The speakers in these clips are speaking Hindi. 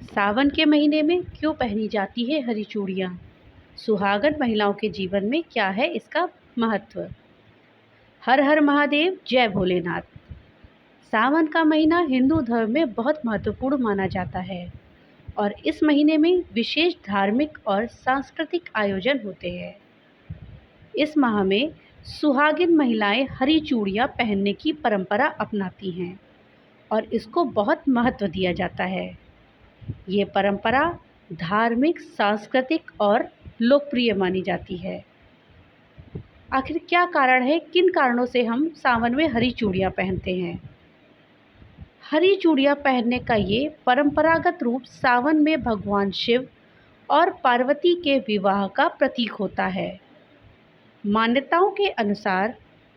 सावन के महीने में क्यों पहनी जाती है हरी चूड़ियाँ? सुहागन महिलाओं के जीवन में क्या है इसका महत्व? हर हर महादेव, जय भोलेनाथ। सावन का महीना हिंदू धर्म में बहुत महत्वपूर्ण माना जाता है और इस महीने में विशेष धार्मिक और सांस्कृतिक आयोजन होते हैं। इस माह में सुहागिन महिलाएं हरी चूड़ियाँ पहनने की परंपरा अपनाती हैं और इसको बहुत महत्व दिया जाता है। ये परंपरा धार्मिक, सांस्कृतिक और लोकप्रिय मानी जाती है। आखिर क्या कारण है, किन कारणों से हम सावन में हरी चूड़ियाँ पहनते हैं? हरी चूड़ियाँ पहनने का ये परंपरागत रूप सावन में भगवान शिव और पार्वती के विवाह का प्रतीक होता है। मान्यताओं के अनुसार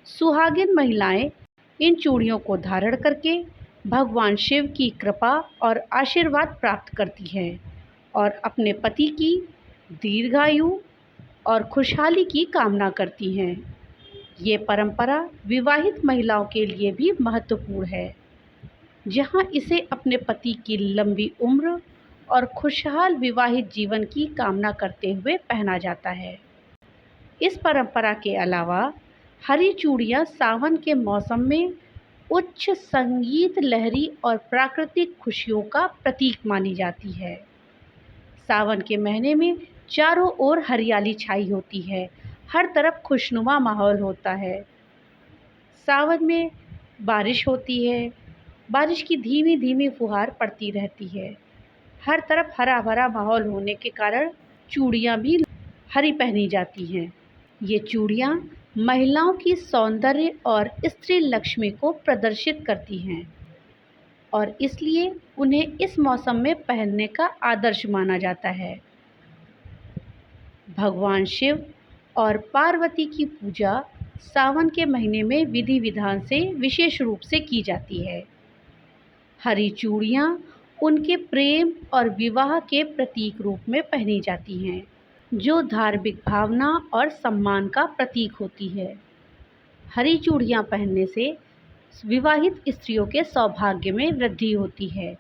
सुहागिन महिलाएं इन चूड़ियों को धारण करके भगवान शिव की कृपा और आशीर्वाद प्राप्त करती हैं और अपने पति की दीर्घायु और खुशहाली की कामना करती हैं। ये परंपरा विवाहित महिलाओं के लिए भी महत्वपूर्ण है, जहां इसे अपने पति की लंबी उम्र और खुशहाल विवाहित जीवन की कामना करते हुए पहना जाता है। इस परंपरा के अलावा हरी चूड़ियाँ सावन के मौसम में उच्च संगीत लहरी और प्राकृतिक खुशियों का प्रतीक मानी जाती है। सावन के महीने में चारों ओर हरियाली छाई होती है, हर तरफ खुशनुमा माहौल होता है। सावन में बारिश होती है, बारिश की धीमी धीमी फुहार पड़ती रहती है। हर तरफ हरा भरा माहौल होने के कारण चूड़ियाँ भी हरी पहनी जाती हैं। ये चूड़ियाँ महिलाओं की सौंदर्य और स्त्री लक्ष्मी को प्रदर्शित करती हैं और इसलिए उन्हें इस मौसम में पहनने का आदर्श माना जाता है। भगवान शिव और पार्वती की पूजा सावन के महीने में विधि विधान से विशेष रूप से की जाती है। हरी चूड़ियाँ उनके प्रेम और विवाह के प्रतीक रूप में पहनी जाती हैं, जो धार्मिक भावना और सम्मान का प्रतीक होती है। हरी चूड़ियाँ पहनने से विवाहित स्त्रियों के सौभाग्य में वृद्धि होती है,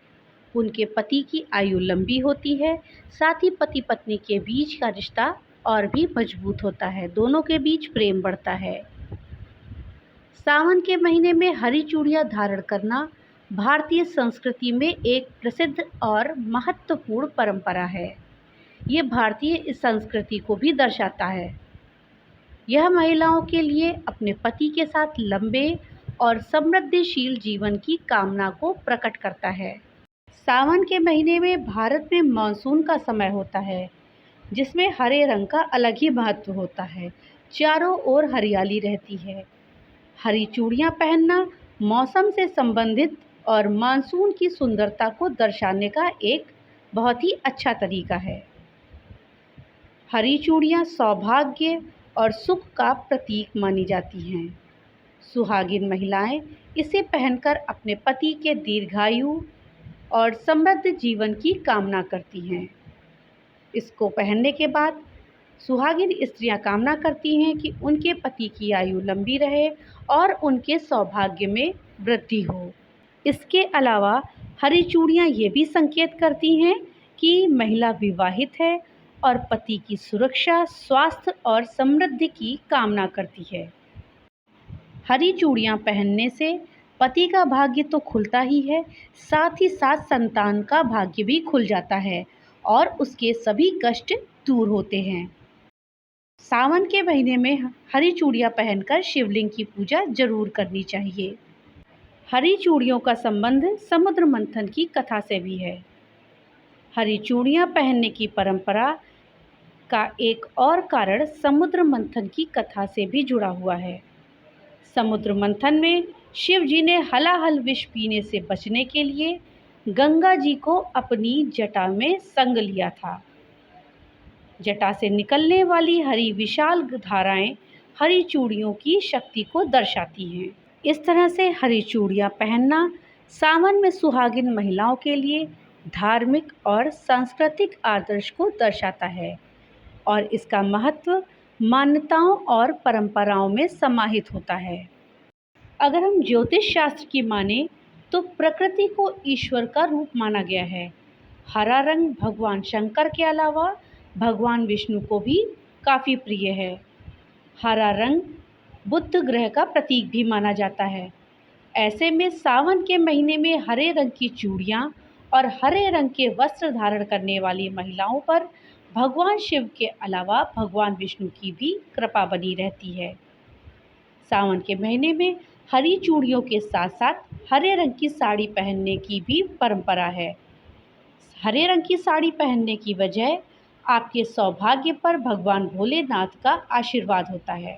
उनके पति की आयु लंबी होती है, साथ ही पति पत्नी के बीच का रिश्ता और भी मजबूत होता है, दोनों के बीच प्रेम बढ़ता है। सावन के महीने में हरी चूड़ियाँ धारण करना भारतीय संस्कृति में एक प्रसिद्ध और महत्वपूर्ण परंपरा है। ये भारतीय संस्कृति को भी दर्शाता है। यह महिलाओं के लिए अपने पति के साथ लंबे और समृद्धिशील जीवन की कामना को प्रकट करता है। सावन के महीने में भारत में मानसून का समय होता है, जिसमें हरे रंग का अलग ही महत्व होता है। चारों ओर हरियाली रहती है। हरी चूड़ियाँ पहनना मौसम से संबंधित और मानसून की सुंदरता को दर्शाने का एक बहुत ही अच्छा तरीका है। हरी चूड़ियाँ सौभाग्य और सुख का प्रतीक मानी जाती हैं। सुहागिन महिलाएं इसे पहनकर अपने पति के दीर्घायु और समृद्ध जीवन की कामना करती हैं। इसको पहनने के बाद सुहागिन स्त्रियां कामना करती हैं कि उनके पति की आयु लंबी रहे और उनके सौभाग्य में वृद्धि हो। इसके अलावा हरी चूड़ियाँ ये भी संकेत करती हैं कि महिला विवाहित है और पति की सुरक्षा, स्वास्थ्य और समृद्धि की कामना करती है। हरी चूड़ियाँ पहनने से पति का भाग्य तो खुलता ही है, साथ ही साथ संतान का भाग्य भी खुल जाता है और उसके सभी कष्ट दूर होते हैं। सावन के महीने में हरी चूड़ियाँ पहनकर शिवलिंग की पूजा जरूर करनी चाहिए। हरी चूड़ियों का संबंध समुद्र मंथन की कथा से भी है। हरी चूड़ियाँ पहनने की परंपरा का एक और कारण समुद्र मंथन की कथा से भी जुड़ा हुआ है। समुद्र मंथन में शिव जी ने हलाहल विष पीने से बचने के लिए गंगा जी को अपनी जटा में संग लिया था। जटा से निकलने वाली हरी विशाल धाराएं हरी चूड़ियों की शक्ति को दर्शाती हैं। इस तरह से हरी चूड़ियाँ पहनना सावन में सुहागिन महिलाओं के लिए धार्मिक और सांस्कृतिक आदर्श को दर्शाता है और इसका महत्व मान्यताओं और परंपराओं में समाहित होता है। अगर हम ज्योतिष शास्त्र की माने तो प्रकृति को ईश्वर का रूप माना गया है हरा रंग भगवान शंकर के अलावा भगवान विष्णु को भी काफ़ी प्रिय है। हरा रंग बुध ग्रह का प्रतीक भी माना जाता है। ऐसे में सावन के महीने में हरे रंग की चूड़ियाँ और हरे रंग के वस्त्र धारण करने वाली महिलाओं पर भगवान शिव के अलावा भगवान विष्णु की भी कृपा बनी रहती है। सावन के महीने में हरी चूड़ियों के साथ साथ हरे रंग की साड़ी पहनने की भी परंपरा है। हरे रंग की साड़ी पहनने की वजह आपके सौभाग्य पर भगवान भोलेनाथ का आशीर्वाद होता है।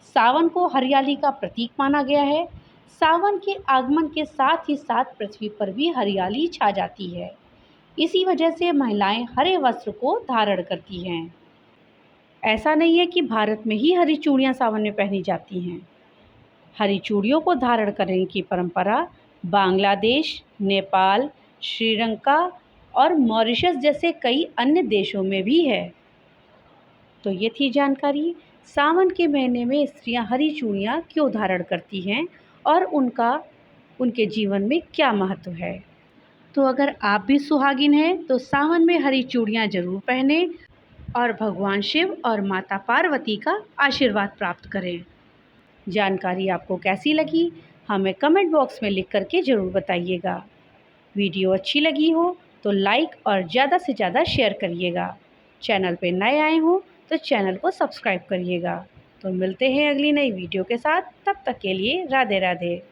सावन को हरियाली का प्रतीक माना गया है। सावन के आगमन के साथ ही साथ पृथ्वी पर भी हरियाली छा जाती है। इसी वजह से महिलाएं हरे वस्त्र को धारण करती हैं। ऐसा नहीं है कि भारत में ही हरी चूड़ियां सावन में पहनी जाती हैं। हरी चूड़ियों को धारण करने की परंपरा बांग्लादेश, नेपाल, श्रीलंका और मॉरिशस जैसे कई अन्य देशों में भी है। तो ये थी जानकारी सावन के महीने में स्त्रियां हरी चूड़ियां क्यों धारण करती हैं और उनके जीवन में क्या महत्व है। तो अगर आप भी सुहागिन हैं तो सावन में हरी चूड़ियां जरूर पहनें और भगवान शिव और माता पार्वती का आशीर्वाद प्राप्त करें। जानकारी आपको कैसी लगी हमें कमेंट बॉक्स में लिख करके ज़रूर बताइएगा। वीडियो अच्छी लगी हो तो लाइक और ज़्यादा से ज़्यादा शेयर करिएगा। चैनल पे नए आए हो तो चैनल को सब्सक्राइब करिएगा। तो मिलते हैं अगली नई वीडियो के साथ, तब तक के लिए राधे राधे।